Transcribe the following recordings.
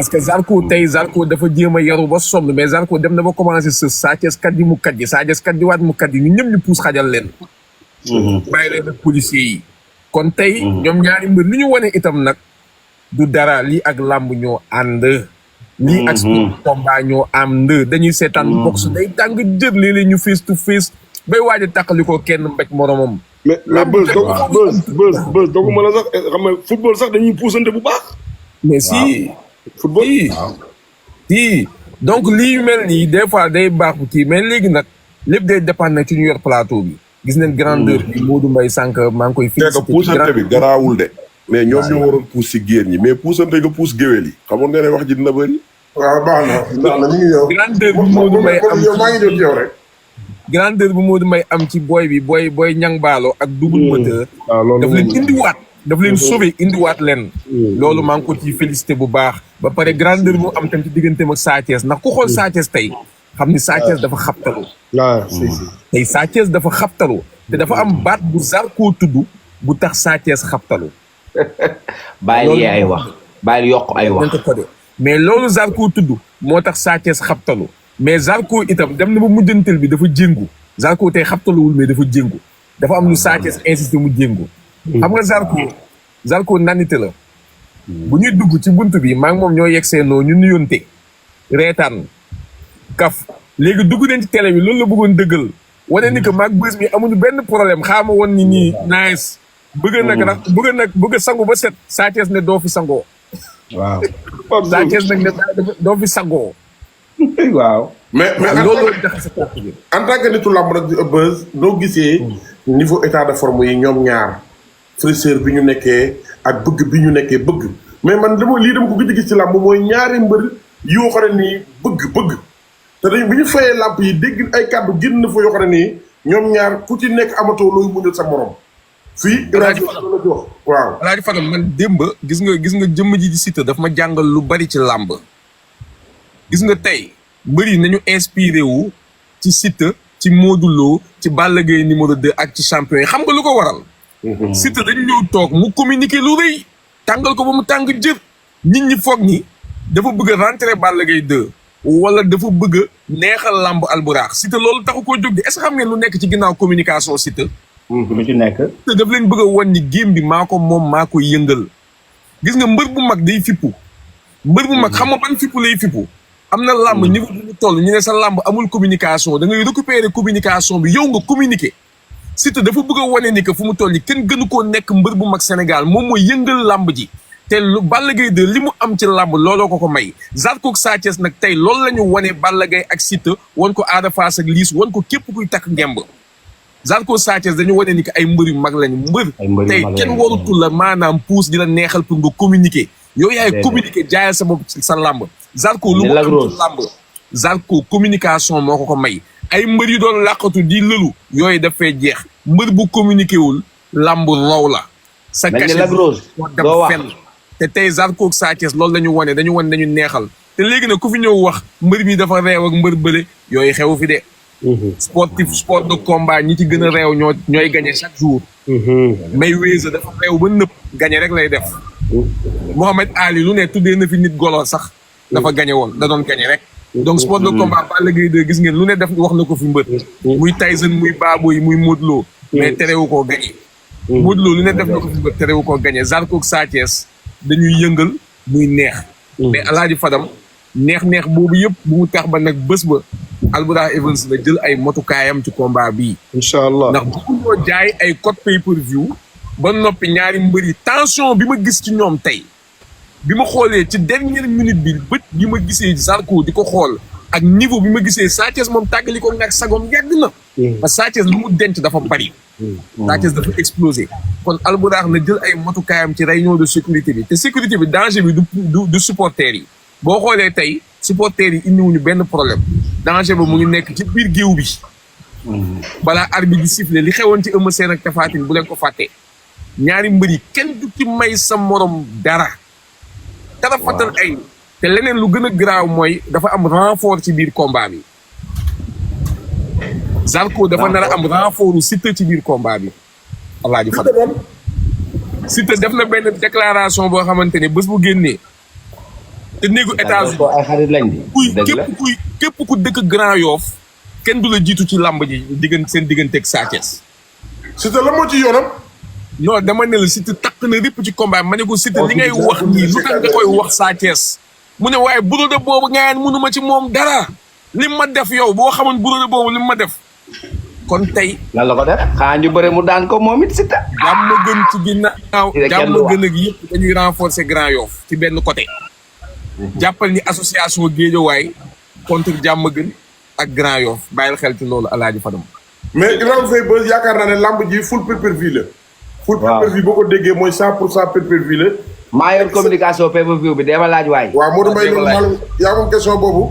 parce que Zarko dafa jéem a yaru ba sonn mais Zarko dem na ba commencé sa Sa Thiès kat yi mu kat yi Sa Thiès kat yi waat mu kat yi ñun ñëpp ñu puus xajal leen. bàyyi leen ak policiers yi. kon tey ñoom ñaari mbir li ñu wane itam nag du dara lii ak làmb ñoo ànd. lii ak combat ñoo ànd dañuy seetaan box day tàng jër léeg-léeg ñu face to face bay waaj a tàqali ko kenn mbéj moromam. mais buzz doguma la sax xam nga football sax dañuy puusante bu baax. mais si. football si donc lii mel nii des fois day baax kii mais léegi nag lépp day dépendre nag ci ñu yor plateau bi. gis nañ grandeur bi Modou Mbaye sànq maa ngi koy. félicité puusante bi garaawul de. mais ñoom ñoo waroon puus si géer ñi mais puusante nga puus géwél yi xamoon nga ne wax ji dina bëri. waaw baax na ñu ngi ñëw. grandeur bi Modou Mbaye am maa ngi ñëw ci yow rek. grandeur bi Modou Mbaye am ci booy ñang baalo ak double moteur. daf leen indiwaat. daf leen sauvé indiwaat leen. loolu maa ngi ko ciy félicité bu baax. ba pare grandeur mu am tam ci digganteem ak Sa Thiès ndax ku xool Sa Thiès tey xam ni Sa Thiès dafa xabtalu. tey Sa Thiès dafa xabtalu. te dafa am baat bu Zarko tudd bu tax Sa Thiès xabtalu. bàyyi ay wax bàyyi yokk ay wax. mais loolu Zarko tudd moo tax Sa Thiès xabtalu mais Zarko itam dem na ba mujjantel bi dafa jéngu Zarko tey xabtaluwul mais dafa jéngu dafa am lu Sa Thiès insisté mu jéngu. xam nga Zarko nanite la. bu ñuy dugg ci bunt bi maa ngi moom ñoo yegg seenoo ñu nuyonte reetaan kaf léegi dugg nañ ci télé bi loolu la bëggoon dëggal wane ni que maag bés mi amuñu benn problème xaama woon ni ñii nice bëgg sangu ba set Sa Thiès ne doo fi sangoo. waaw. Sa Thiès nag ne doo fi sangoo. waaw. mais loolu jaxase kooku bi. en tant que nitu làmb nag buzz noo gisee niveau état de forme yi ñoom ñaar fraîcheur bi ñu nekkee ak bëgg bi ñu nekkee bëgg mais man dama ko gëj a gis ci làmb mooy ñaari mbër yoo xam ne nii bëgg te dañ bi ñu fayee làmp yi dégg ay kàddu génn na fa yoo xam ne nii ñoom ñaar ku ci nekk amatoo looy muñal sa morom. fii rajo la jox waaw. Alaaji Fadam man démb gis nga jëmm ji di Siteu daf ma jàngal lu bari ci làmb. gis nga tey mbëri nañu inspiré wu ci Siteu ci Modou Lo ci Balla Gaye numéro 2 ak ci champion yi xam nga lu ko waral. Siteu dañu ñëw toog mu communiqué lu rëy tàngal ko ba mu tàng jër nit ñi foog ni dafa bëgg a rentrer Balla Gaye 2 wala dafa bëgg a neexal làmb alburaax Siteu loolu taxu koo jóg di est-ce que xam ngeen lu nekk ci ginnaaw communication Siteu. lu ci nekk. Siteu daf leen bëgg a wan ni game bi maa ko moom maa ko yëngal gis nga mbër bu mag day fippu mbër bu mag xam nga ban fippu lay fippu am na làmb niveau bu mu toll ñu ne sa làmb amul communication da ngay récupérer communication bi yow nga communiquer. Siteu dafa bëgg a wane ni que fu mu toll nii kenn gënu koo nekk mbër bu mag Sénégal moom mooy yëngal làmb ji te lu Balla Gaye 2 li mu am ci làmb looloo ko may Zarko ak Sa Thiès nag tey loolu la ñu wane Balla Gaye ak Siteu wan ko Ada Fass ak Liss wan ko képp kuy takk ngemb Zarko Sa Thiès dañu wane ni que ay mbër yu mag lañu mbër tey kenn warutul la maanaam puus di la neexal pour nga communiquer yow yaay communiquer jaayal sa bopp sa làmb Zarko lu mu am ci làmb Zarko communication moo ko may ay mbër yu doon làqatu di lëlu yooyu dafay jeex mbër bu communiqué wul làmb raw la sa cachet doo fenn te tey Zarko ak Sa Thiès loolu dañu wane dañu neexal te léegi nag ku fi ñëw wax mbër mi dafa réew ak mbër bële yooyu xew fi de sport de combat ñi ci gën a réew ñooy gagné chaque jour Mayweather dafa réew ba nëpp gagné rek lay def Mohamed Ali lu ne tuddee na fi nit golo sax dafa gagné woon da doon gagné rek donc sport de combat Balla Gaye 2 gis ngeen lu ne def wax na ko fi mbër muy Tyson muy Baboy muy Modou Lo mais terewu koo gagné Modou Lo lu ne def na ko fi mbër terewu koo gagné Zarko ak Sa Thiès dañuy yëngal muy neex mais Alaaji Fadam neex boobu yëpp bu mu tax ba nag bés ba Albourakh Events la jël ay motukaayam ci combat bii incha allah ndax bu ñoo jaay ay code pay-per-view ba noppi ñaari mbër yi tension bi ma gis ci ñoom tey bi ma xoolee ci dernière minute bi bët bi ma gisee Zarko di ko xool ak niveau bi ma gisee Sa Thiès moom tàggali ko nag sagom yàgg na parce que Sa Thiès lu mu denc dafa bari Sa Thiès dafa explosé kon Albourakh na jël ay motukaayam ci réunion de sécurité bi te sécurité bi danger bi du supporters yi boo xoolee tey supporters yi indiwuñu benn problème danger ba mu ngi nekk ci biir géew bi balaa arbitre di siffler li xewoon ci Eumeu Sène ak Tapha Tine bu leen ko fàttee ñaari mbër yi kenn du ci may sa morom dara fatal ay te leneen lu gën a garaaw mooy dafa am renfort ci biir combat bi Zarko dafa nar a am renfortu Siteu ci biir combat bi Alaaji Fadam Siteu def na benn déclaration boo xamante ne bés bu génnee te néegu États-Unis ay xarit lañ di. dëgg la képp ku dëkk Grand Yoff kenn du la jiitu ci làmb ji seen digganteeg Sa Thiès. Siteu la moo ci yoonam. non dama ne la Siteu takk na ripp ci combat ma ne ko Siteu li ngay wax nii lu tax nga koy wax Sa Thiès mu ne waaye buróoda boobu nga mënuma ci moom dara lim ma def yow boo xamoon buróoda boobu lim ma def kon tey. lan la ko def xanaa ñu bëre mu daan ko moom it Siteu. jàmm gën ci ginnaaw jàmm gën ak yëpp dañuy renforcer Grand Yoff ci benn côté. jàppal ni association Guédiawaye contre jàmm gën ak Grand Yoff bàyyil xel ci loolu Alaaji Fadam. mais Ibrahima Faye Beuz yaakaar naa ne lamb ji full pay-per-view la. full pay-per-view boo ko déggee mooy 100% pay-per-view la. maa yor communication pay-per-view bi dama laaj waay. waaw Modou Mbaye loolu yaa moom question boobu.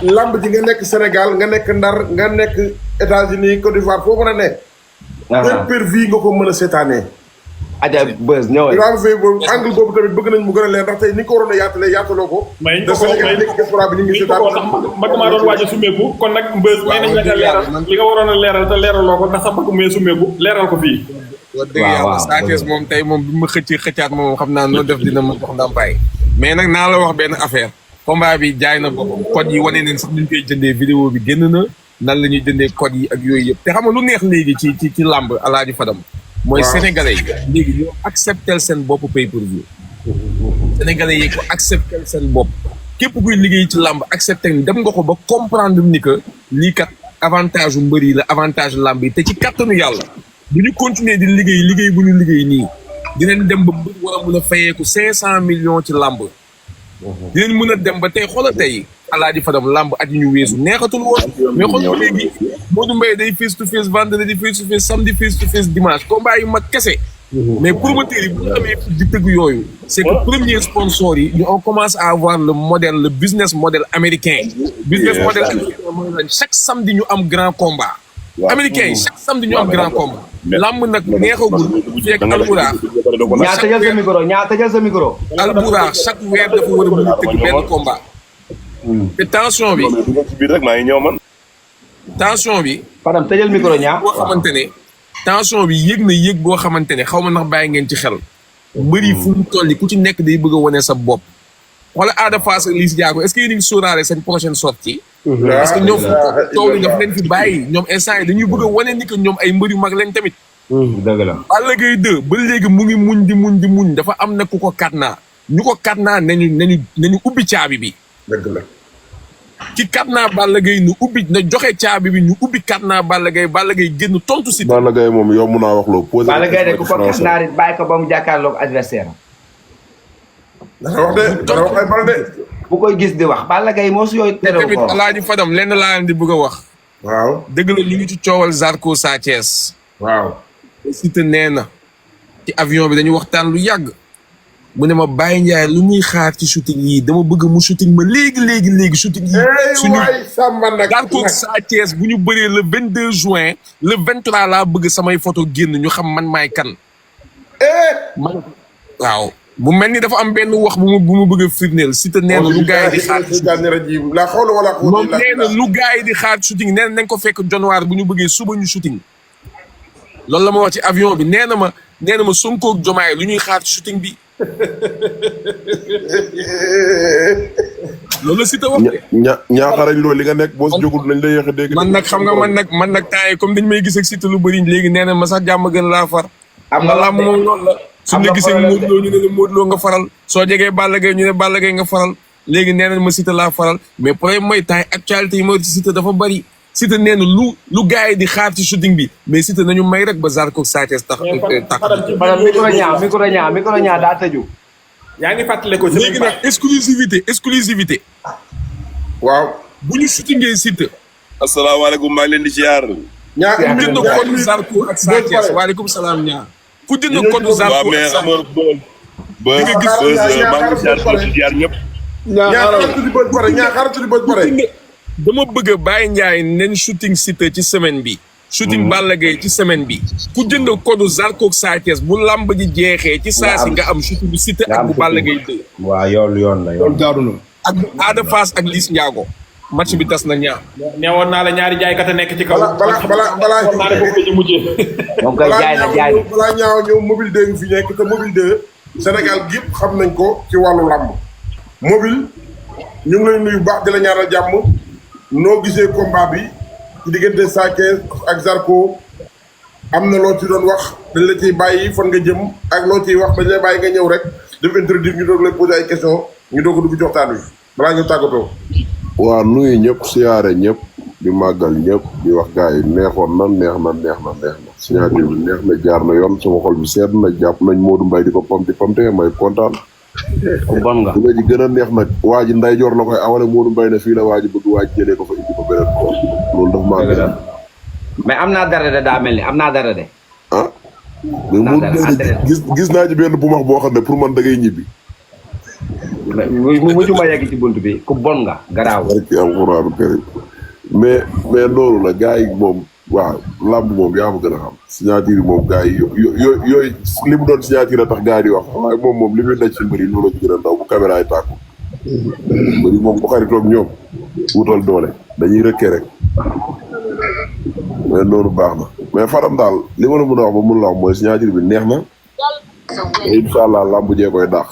lamb ji nga nekk Sénégal nga nekk Ndar nga nekk États-Unis Côte d'Ivoire foo mën a ne. pay-per-view nga ko mën a seetaanee. Adja Beuz ñëwal. Ibrahima Faye boobu angle boobu tamit bëgg nañ mu gën a leer ndax tey ni ko waroon a yaatalee yaataloo ko. may ko man maa doon waaj a sumeeku kon nag Beuz may nañ la nga leeral li nga waroon a leeral te leeraloo ko ndax sa bëgg mee sumeeku leeral ko fii. wax dëgg yàlla Sa Thiès moom tey moom bi ma xëccaat moom xam naa noo def dina ma jox ndàmpaay mais nag naa la wax benn affaire combat bi jaay na boppam code yi wane neen sax ñu koy jëndee vidéo bi génn na nan la ñuy jëndee code yi ak yooyu yëpp te xam nga lu neex léegi ci làmb Alaaji Fadam mooy sénégalais yi léegi ñoo acceptel seen bopp pay-per-view sénégalais yi ko acceptel seen bopp képp kuy liggéey ci làmb accepté dem nga ko ba comprendre ni que lii kat avantage u mbër yi la avantage làmb yi te ci kattanu yàlla bu ñu continuer di liggéey bu ñu liggéey nii dinañ dem ba mbër war a mun a fayeeku 500 millions ci làmb dinañ mën a dem ba tey xoolal tey Alaaji Fadam làmb at yi ñu weesu neexatul woon mais xool ba léegi Modou Mbaye day face to face vendredi face to face samedi face to face dimanche combat yu mag kese mais promoteurs yi bu ñu amee di tëgg yooyu c'est que premier sponsor yi ñu on commence à avoir le business model américain business model américain mooy lan chaque samedi ñu am grand combat américain yi chaque samedi ñu am grand combat làmb nag neexagul fekk Albourakh ñaa tëjal sa micro Albourakh chaque weer dafa war a mën a tëgg benn combat te tension bi biir rek maa ngi ñëw man. tension bi Fadam tëjal micro ñaa boo xamante ne tension bi yéeg boo xamante ne xaw ma ndax bàyyi ngeen ci xel mbëri fu mu toll ku ci nekk day bëgg a wane sa bopp wala Ada Fass ak Liss Ndiago est-ce que yéen a ngi sóoraale seen prochaine sortie parce que ñoom tool yi daf leen fi bàyyi ñoom instant yi dañuy bëgg a wane ni que ñoom ay mbër yu mag lañ tamit dëgg la Balla Gaye 2 ba léegi mu ngi muñ di muñ dafa am na ku ko katnaa ñu ko katnaa nañu ubbi caabi bi dëgg la ci katnaa Balla Gaye nu ubbi na joxe caabi bi ñu ubbi katnaa Balla Gaye génn tontu si Balla Gaye moom yow mun naa wax loo posé. Balla Gaye de ku ko katnaa it bàyyi ko ba mu jàkkaarloog adversaire dana wax ay bal de bu koy gis di wax Balla Gaye moo su yooyu teroo tamit ko Alaaji Fadam lenn laa leen di bëgg a wax waaw dëgg la ñu ngi ci coowal Zarko Sa Thiès waaw Siteu nee na ci avion bi dañu waxtaan lu yàgg mu ne ma Baye Ndiaye lu muy xaar ci shooting yi dama bëgg mu shooting ma léegi shooting yi suñu Zarko Sa Thiès bu ñu bëree le 22 juin le 23 laa bëgg samay photo génn ñu xam man maay kan waaw bu mel ni dafa am benn wax bu mu bëgg a firndeel Siteu nee na lu gars yi di xaar moom nee na lu gars yi di xaar shooting nee na nañ ko fekk januar bu ñu bëggee suba ñu shooting loolu la ma wax ci avion bi nee na ma Sonko ak Diomaye lu ñuy xaar shooting bi loolu la Siteu wax ñaaxarañ loolu li nga nekk boo si jógul nañ la yéex a dégg. man nag xam nga man nag temps yi comme dañu may gis ak Siteu lu bëri léegi nee na ma sax jàmm gën laa far. am nga làmb moom loolu la. suñu la gisee Modou Lo ñu ne la Modou Lo nga faral soo jegee Balla Gaye ñu ne Balla Gaye nga faral léegi nee na ma Siteu laa faral mais problème mooy temps yi actualité yi mooy ci Siteu dafa bëri. Siteu nee na lu gars yi di xaar ci shooting bi mais Siteu nañu may rek ba Zarko Sa Thiès tax. micro ñaa daa tëju. yaa ngi fàttale ko léegi nag exclusivité waaw bu ñu shootingee Siteu. asalaamaaleykum maa ngi leen di ziar. ñaa ku jënd code Zarko ak Sa Thiès waaleykum salaam ñaa ku jënd code Zarko waaw mais xam nga maa ngi ziar ñëpp. ñaa xaaratu di bët pare dama bëgg a Baye Ndiaye nen shooting Siteu ci semaine bi. shooting Balla Gaye ci semaine bi. ku jënd code Zarko ak Sa Thiès bu lamb ji jeexee ci saa si nga am shooting bu Siteu ak bu Balla Gaye 2. waaw yoon la yoon. ak Ada Fass ak Liss Ndiago. match bi tas na ñaar. neewoon naa la ñaari jaaykat a nekk ci kaw. balaa naa ne foofu la ñu mujjee. moom koy jaay na balaa ñaaw ñëw mobile 2 ngi fi nekk te mobile 2 Sénégal gi yëpp xam nañ ko ci wàllu lamb Mobile ñu ngi lay nuyu baax di la ñaanal jàmm noo gisee combat bi ci diggante Sa Thiès ak Zarko am na loo ci doon wax dañ la ciy bàyyi fan nga jëm ak loo ciy wax dañ lay bàyyi nga ñëw rek def introduire ñu doog lay poser ay question ñu doog a dugg ci waxtaan wi balaa ñu tàggatoo. waa nuyu ñëpp siyaare ñëpp di màggal ñëpp di wax gars yi neexoon na neex na signature bi neex na jaar na yoon sama xol bi sedd na jàpp nañ Modou Mbaye di ko pamte may kontaan. ku bon nga. li nga ji gën a neex nag waa ji ndeyjoor la koy awale Modou Mbaye ne fii la waa ji bëgg waa ji jëlee ko fa indi ko beneen tool loolu dafa maa ngi mais am naa dara de daa mel ni am naa dara de. ah mais Modou Mbaye gis naa ci benn bu max boo xam ne pour man da ngay ñibbi. mu mujj ma yegg ci bunt bi ku bon nga garaaw. barki alxuraanu karim mais loolu la gars yi moom waaw làmb moom yaa ma gën a xam signature yi moom gars yi yooyu li mu doon signature a tax gars yi di wax waaye moom li muy daj ci mbëri loolu ci gën a ndaw bu caméra yi tàkku mbëri moom bu xaritoog ñoom wutal doole dañuy rëkkee rek mais noonu baax na mais Fadam daal li ma la mën a wax ba mën la wax mooy signature bi neex na te incha allah làmb jee koy dàq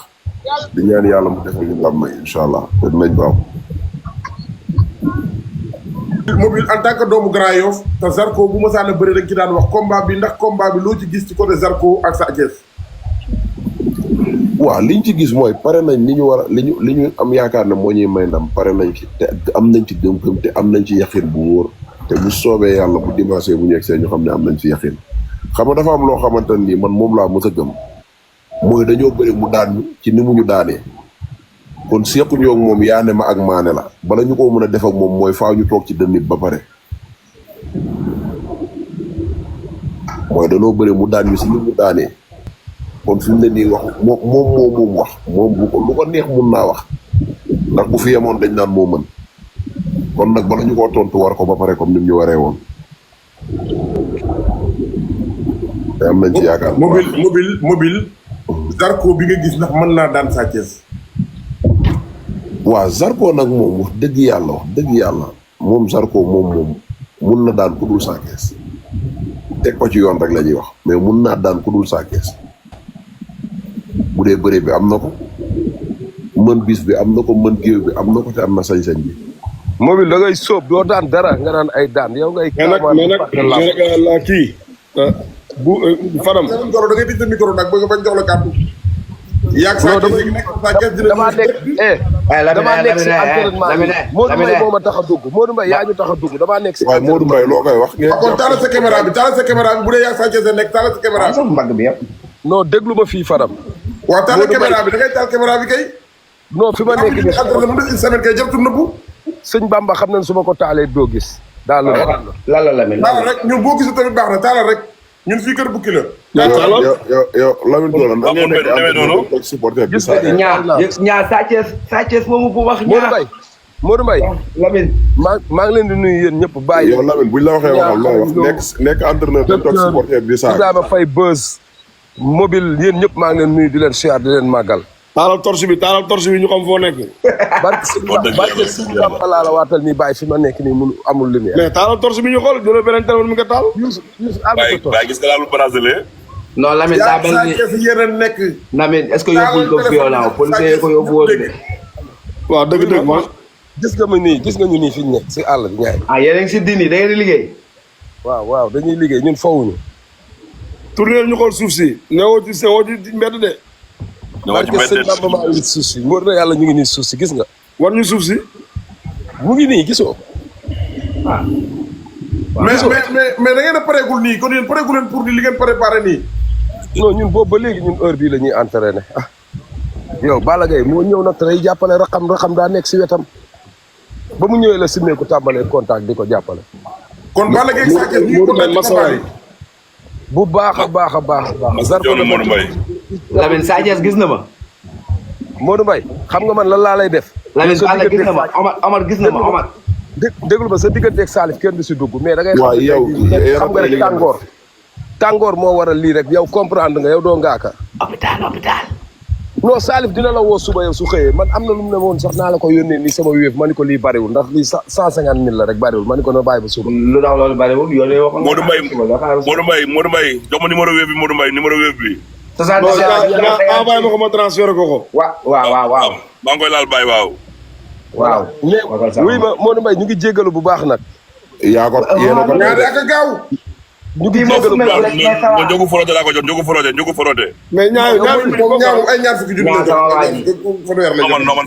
di ñaan yàlla mu defal ñu làmb incha allah te dinañ baax. Mobile en tant que doomu Grand Yoff te Zarko bu ma saan a bëri rek ci daan wax combat bi ndax combat bi loo ci gis ci côté Zarko ak Sa Thiès. waaw liñ ci gis mooy pare nañ li ñu war a li ñu am yaakaar ne moo ñuy may ndam pare nañ ci te am nañ ci gëm-gëm te am nañ ci yaqin bu wóor te bu soobee yàlla bu dimanche bu ñu egsee ñu xam ne am nañ ci yaqin xam nga dafa am loo xamante ne nii man moom laa mës a gëm mooy dañoo bëri mu daan ñu ci ni mu ñu daanee kon sequñoo ak moom yaane ma ak maane la bala ñu ko mën a def ak moom mooy faaw ñu toog ci dënnit ba pare mooy dañoo bëri mu daan ñu si ni mu daanee kon fi mu ne nii wax moom wax moom lu ko neex mun naa wax ndax bu fi yemoon dañ naan moo mën kon nag bala ñu koo tontu war ko ba pare comme ni mu ñu waree woon te am nañ ci yaakaar. mobile Zarko bi nga gis ndax mën naa daan Sa Thiès. waaw Zarko nag moom wax dëgg yàlla moom Zarko moom mun na daan ku dul Sa Thiès teg ko ci yoon rek la ñuy wax mais mun naa daan ku dul Sa Thiès bu dee bëre bi am na ko mën bis bi am na ko mën géew bi am na ko te am na sañ-sañ bi. Mobile da ngay sóob doo daan dara nga naan ay daan yow ngay. mais nag kii bu Fadam. da ngay tëj sa micro nag ba nga bañ jox la kàddu. yaag Sa Thiès yi nekk Sa Thiès dina damaa nekk damaa nekk si entraînement Modou Mbaye moo ma tax a dugg Modou Mbaye yaa ñu tax a dugg damaa nekk si. waaye Modou Mbaye loo koy wax. kon taalal sa caméra bi bu dee yaag Sa Thiès nekk taalal sa caméra bi. mbagg bi yëpp. non déglu ma fii Fadam. waaw taalal caméra bi da ngay taal caméra bi kay. non fi ma nekk nii xam nga mu des une semaine kay jërëjëf nëbbu. sëñ Bamba xam nañ su ma ko taalee doo gis. daal la mel. taalal rek ñun boo gisul tamit baax na taalal rek ñun fii kër bukki la. yow Lamine Gora ndax nga nekk supporter bi ñaar Sa Thiès moomu bu wax ñaar. Modou Mbaye Lamine. maa ngi leen di nuyu yéen ñëpp bàyyi. yow Lamine buñ la waxee waxal loo wax nekk entraîneur dañ toog supporter bi saa. Ibrahima Faye Beuz Mobile yéen ñëpp maa ngi leen nuyu di leen siyaar di leen màggal. taalal torche bi ñu xam foo nekk. barke sëñ Bamba laa la waatal nii bàyyi fi ma nekk nii mun amul lumière. mais taalal torche bi ñu xool jëlal beneen téléphone mi nga taal. Youssou àll ko gis nga laalu brésilien. non Lamine daa mel ni Sa Thiès yéen a nekk. Lamine est-ce que yóbbuñ ko violent policier ko yóbbu woon de. waaw dëgg ma. gis nga ñu nii fi ñu nekk si àll bi ñaay. yéen a ngi si dini da ngeen di liggéey. waaw dañuy liggéey ñun fawuñu. tournée ñu xool suuf si. newoo ci mbedd de. parce que sëñ Bamba maa ngi suuf si wóor na yàlla ñu ngi nii suuf si gis nga. war ñu suuf si. mu ngi nii gisoo. mais da ngeen a pareegul nii kon yéen pareegul leen pour li ngeen préparé nii. non ñun boobu ba léegi ñun heure bii la ñuy entraîné yow Balla Gaye moo ñëw nag te day jàppale raxam daa nekk si wetam ba mu ñëwee la simmeeku tàmbalee contact di ko jàppale. kon Balla Gaye Sa Thiès ñu contact bu baax a baax. Zarko Modou Mbaye. Lamine Sa Thiès gis na ma. Modou Mbaye xam nga man lan laa lay def. Lamine Balla gis na ma Omar gis na ma Omar. déglu ma sa digganteeg Salif kenn du si dugg mais da ngay. waaw yow xam nga rek tàngoor moo waral lii rek yow comprendre nga yow doo ngaaka. hôpital. non Salif dina la woo suba yow su xëyee man am na lu mu ne woon sax naa la ko yónnee nii sama wéef ma ni ko lii bariwul ndax lii 150 000 la rek bariwul ma ni ko na bàyyi ba suba. lu tax loolu bariwul yónnee waxoon. Modou Mbaye jox ma numéro wéef bi Modou Mbaye numéro wéef bi. envoyé ma ko ma transféré ko. waaw. maa ngi koy laal bàyyi waaw. waaw. oui ma Modou Mbaye ñu ngi jéggalu bu baax nag. yaa ko yéen a ko. ñaari ak a gaaw. ñu ngi jéggalu bu baax. ma Njogu Forote laa ko jot Njogu Forote. mais ñaar ay ñaar fukki junni la. Ñaar sama waa ji. fanweer la non man